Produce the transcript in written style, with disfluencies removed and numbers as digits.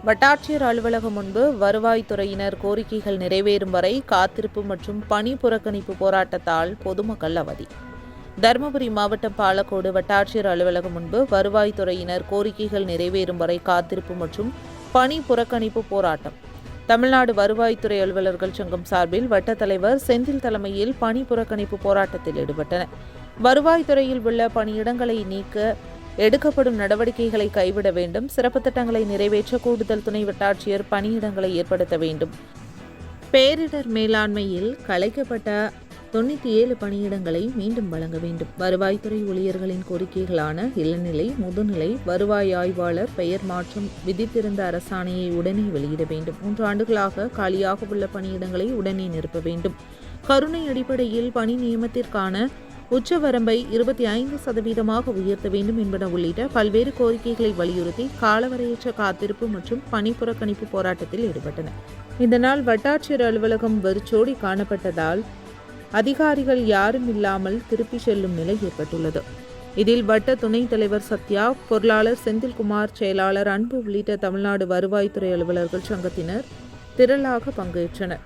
வட்டாட்சியர் அலுவலகம் முன்பு வருவாய்த்துறையினர் கோரிக்கைகள் நிறைவேறும் வரை காத்திருப்பு மற்றும் பணி புறக்கணிப்பு போராட்டத்தால் பொதுமக்கள் அவதி. தருமபுரி மாவட்டம் பாலக்கோடு வட்டாட்சியர் அலுவலகம் முன்பு வருவாய்த்துறையினர் கோரிக்கைகள் நிறைவேறும் வரை காத்திருப்பு மற்றும் பணி புறக்கணிப்பு போராட்டம். தமிழ்நாடு வருவாய்த்துறை அலுவலர்கள் சங்கம் சார்பில் வட்டத் தலைவர் செந்தில் தலைமையில் பணி புறக்கணிப்பு போராட்டத்தில் ஈடுபட்டனர். வருவாய்த்துறையில் உள்ள பணியிடங்களை நீக்க எடுக்கப்படும் நடவடிக்கைகளை கைவிட வேண்டும். சிறப்பு திட்டங்களை நிறைவேற்ற கூடுதல் துணை வட்டாட்சியர் பணியிடங்களை ஏற்படுத்த வேண்டும். பேரிடர் மேலாண்மையில் கலைக்கப்பட்ட 97 பணியிடங்களை மீண்டும் வழங்க வேண்டும். வருவாய்த்துறை ஊழியர்களின் கோரிக்கைகளான இளநிலை, முதுநிலை, வருவாய் ஆய்வாளர் பெயர் மாற்றம் விதித்திருந்த அரசாணையை உடனே வெளியிட வேண்டும். 3 ஆண்டுகளாக காலியாக உள்ள பணியிடங்களை உடனே நிரப்ப வேண்டும். கருணை அடிப்படையில் பணி நியமனத்திற்கான உச்சவரம்பை 25% உயர்த்த வேண்டும் என்பன உள்ளிட்ட பல்வேறு கோரிக்கைகளை வலியுறுத்தி காலவரையற்ற காத்திருப்பு மற்றும் பணி புறக்கணிப்பு போராட்டத்தில் ஈடுபட்டனர். இதனால் வட்டாட்சியர் அலுவலகம் வெறிச்சோடி காணப்பட்டதால் அதிகாரிகள் யாரும் இல்லாமல் திருப்பி செல்லும் நிலை ஏற்பட்டுள்ளது. இதில் வட்ட துணைத் தலைவர் சத்யா, பொருளாளர் செந்தில்குமார், செயலாளர் அன்பு உள்ளிட்ட தமிழ்நாடு வருவாய்த்துறை அலுவலர்கள் சங்கத்தினர் திரளாக பங்கேற்றனர்.